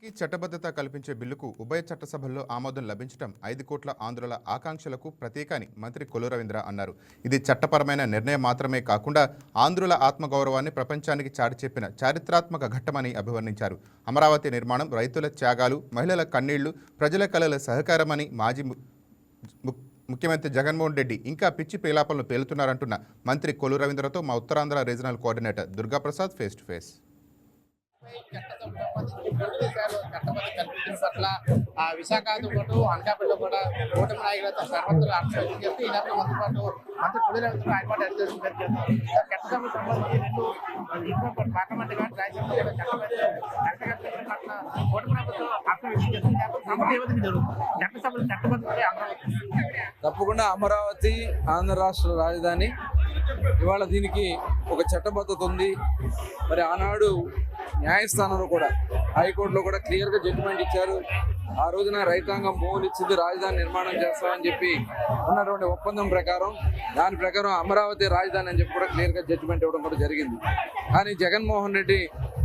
చట్టబద్ధత కల్పించే బిల్లుకు ఉభయ చట్టసభల్లో ఆమోదం లభించడం 5 కోట్ల ఆంధ్రుల ఆకాంక్షలకు ప్రతీక అని మంత్రి కొల్లు రవీంద్ర అన్నారు. ఇది చట్టపరమైన నిర్ణయం మాత్రమే కాకుండా ఆంధ్రుల ఆత్మగౌరవాన్ని ప్రపంచానికి చాటి చెప్పిన చారిత్రాత్మక ఘట్టమని అభివర్ణించారు. అమరావతి నిర్మాణం రైతుల త్యాగాలు, మహిళల కన్నీళ్లు, ప్రజల కళల సహకారమని మాజీ ముఖ్యమంత్రి జగన్మోహన్ రెడ్డి ఇంకా పిచ్చి పేలాపలను పేలుతున్నారంటున్న మంత్రి కొల్లు రవీంద్రతో మా Uttarandhra regional coordinator Durgaprasad face to face. విశాఖతో పాటు అనకాపల్లిలో కూడా కూటమి నాయకులతో సర్వత్రా అర్థం చెప్తే ఈ నెలలో మనతో పాటు మంత్రి కొల్లు రవీంద్ర ఆయన పాటు అడ్జస్ట్ చట్టసభకు సంబంధించి పార్లమెంట్ కానీ రాజ్యసభ కూటమి ప్రభుత్వం అర్థం వ్యక్తం చేస్తుంది. చట్టసభలు చట్టబద్ధత అమరావతి తప్పకుండా అమరావతి ఆంధ్ర రాష్ట్ర రాజధాని. ఇవాళ దీనికి ఒక చట్టబద్ధత ఉంది. మరి ఆనాడు న్యాయస్థానంలో కూడా హైకోర్టులో కూడా క్లియర్గా జడ్జిమెంట్ ఇచ్చారు. ఆ రోజున రైతాంగం భూములు ఇచ్చింది రాజధాని నిర్మాణం చేస్తామని చెప్పి ఉన్నటువంటి ఒప్పందం ప్రకారం దాని ప్రకారం అమరావతి రాజధాని అని చెప్పి కూడా క్లియర్గా జడ్జిమెంట్ ఇవ్వడం కూడా జరిగింది. కానీ జగన్మోహన్ రెడ్డి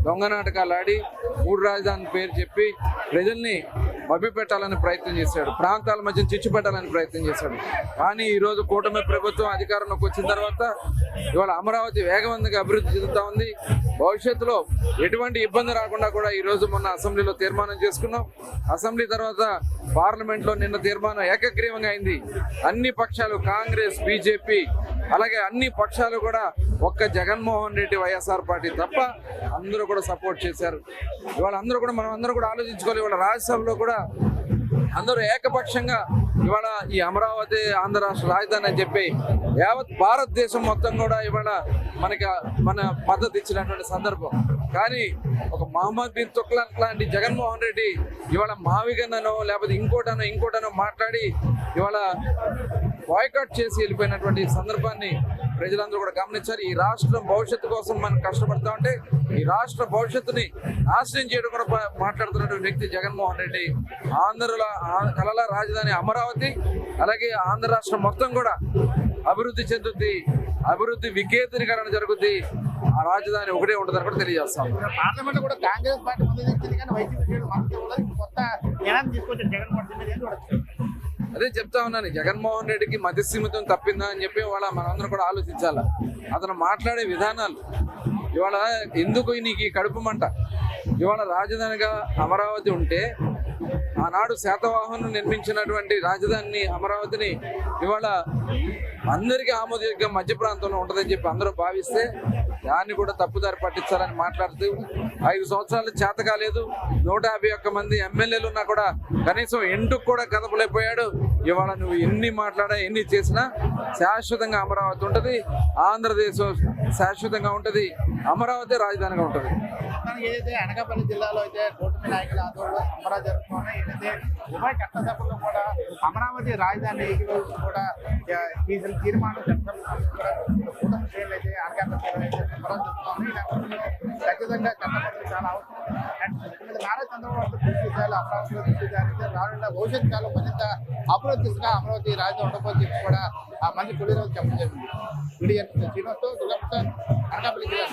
దొంగ నాటకాలు ఆడి 3 రాజధాని పేరు చెప్పి ప్రజల్ని మభ్యపెట్టాలని ప్రయత్నం చేశాడు, ప్రాంతాల మధ్య చిచ్చు పెట్టాలని ప్రయత్నం చేశాడు. కానీ ఈరోజు కూటమి ప్రభుత్వం అధికారంలోకి వచ్చిన తర్వాత ఇవాళ అమరావతి వేగవంతంగా అభివృద్ధి చెందుతూ ఉంది. భవిష్యత్తులో ఎటువంటి ఇబ్బంది రాకుండా కూడా ఈరోజు మొన్న అసెంబ్లీలో తీర్మానం చేసుకున్నాం. అసెంబ్లీ తర్వాత పార్లమెంట్లో నిన్న తీర్మానం ఏకగ్రీవంగా అయింది. అన్ని పక్షాలు, కాంగ్రెస్, బీజేపీ, అలాగే అన్ని పక్షాలు కూడా ఒక్క జగన్మోహన్ రెడ్డి వైఎస్ఆర్ పార్టీ తప్ప అందరూ కూడా సపోర్ట్ చేశారు. ఇవాళ అందరూ కూడా మనం అందరూ కూడా ఆలోచించుకోవాలి. ఇవాళ రాజ్యసభలో కూడా అందరూ ఏకపక్షంగా ఇవాళ ఈ అమరావతి ఆంధ్ర రాష్ట్ర రాజధాని అని చెప్పి యావత్ భారతదేశం మొత్తం కూడా ఇవాళ మన మద్దతు ఇచ్చినటువంటి సందర్భం. కానీ ఒక మహమ్మద్ బిన్ తుగ్లక్ లాంటి జగన్మోహన్ రెడ్డి ఇవాళ మావిగన్ననో లేకపోతే ఇంకోటనో మాట్లాడి ఇవాళ బాయ్కాట్ చేసి వెళ్ళిపోయినటువంటి సందర్భాన్ని ప్రజలందరూ కూడా గమనించారు. ఈ రాష్ట్రం భవిష్యత్తు కోసం మనం కష్టపడతా ఉంటే ఈ రాష్ట్ర భవిష్యత్తుని నాశనం చేయడం కూడా మాట్లాడుతున్నటువంటి వ్యక్తి జగన్మోహన్ రెడ్డి. ఆంధ్రుల కళల రాజధాని అమరావతి, అలాగే ఆంధ్ర రాష్ట్రం మొత్తం కూడా అభివృద్ధి చెందుద్ది, అభివృద్ధి వికేంద్రీకరణ జరుగుద్ది. ఆ రాజధాని ఒకటే ఉంటుందని కూడా తెలియజేస్తాం. పార్లమెంట్ కూడా కాంగ్రెస్ పార్టీ ముందు కానీ వైసీపీ కొత్త నిర్ణయం తీసుకొచ్చారు జగన్మోహన్. అదే చెప్తా ఉన్నాను, జగన్మోహన్ రెడ్డికి మతిస్థిమితం తప్పిందా అని చెప్పి ఇవాళ మనందరం కూడా ఆలోచించాలి. అతను మాట్లాడే విధానాలు ఇవాళ ఎందుకు నీకు ఈ కడుపు మంట? ఇవాళ రాజధానిగా అమరావతి ఉంటే ఆనాడు శాతవాహనం నిర్మించినటువంటి రాజధానిని అమరావతిని ఇవాళ అందరికీ ఆమోదయోగ్యం మధ్య ప్రాంతంలో ఉంటుందని చెప్పి అందరూ భావిస్తే దాన్ని కూడా తప్పుదారి పట్టించాలని మాట్లాడుతూ 5 సంవత్సరాలు చేత కాలేదు. 151 మంది ఎమ్మెల్యేలు ఉన్నా కూడా కనీసం ఎండుకు కూడా కదపలేకపోయాడు. ఇవాళ నువ్వు ఎన్ని మాట్లాడా ఎన్ని చేసినా శాశ్వతంగా అమరావతి ఉంటుంది, ఆంధ్రదేశం శాశ్వతంగా ఉంటుంది, అమరావతి రాజధానిగా ఉంటుంది. ఏదైతే అనకాపల్లి జిల్లాలో అయితే కూటమి నాయకుల ఆధ్వర్యంలో సంబరాలు జరుపుకున్నాయి. ఏదైతే ఉభయ చట్టసభల్లో కూడా అమరావతి రాజధాని కూడా తీర్మానం కూటమి శ్రేణులు అయితే అనకాపల్లి అయితే సంబరాలు జరుపుకున్నాయి. ఖచ్చితంగా చట్టసభలు చాలా అవసరం. నారా చంద్రబాబు పూర్తి స్థాయిలో అమరావతిలో దృష్టి సారిస్తే రానున్న భవిష్యత్ కాలం మరింత అభివృద్ధిగా అమరావతి రాజధాని ఉండబోని చెప్పి కూడా ఆ మంత్రి కొల్లు రవీంద్ర చెప్పడం జరిగింది. వీడియో శ్రీనివాస్తో దుర్గాప్రసాద్ అనకాపల్లి జిల్లా.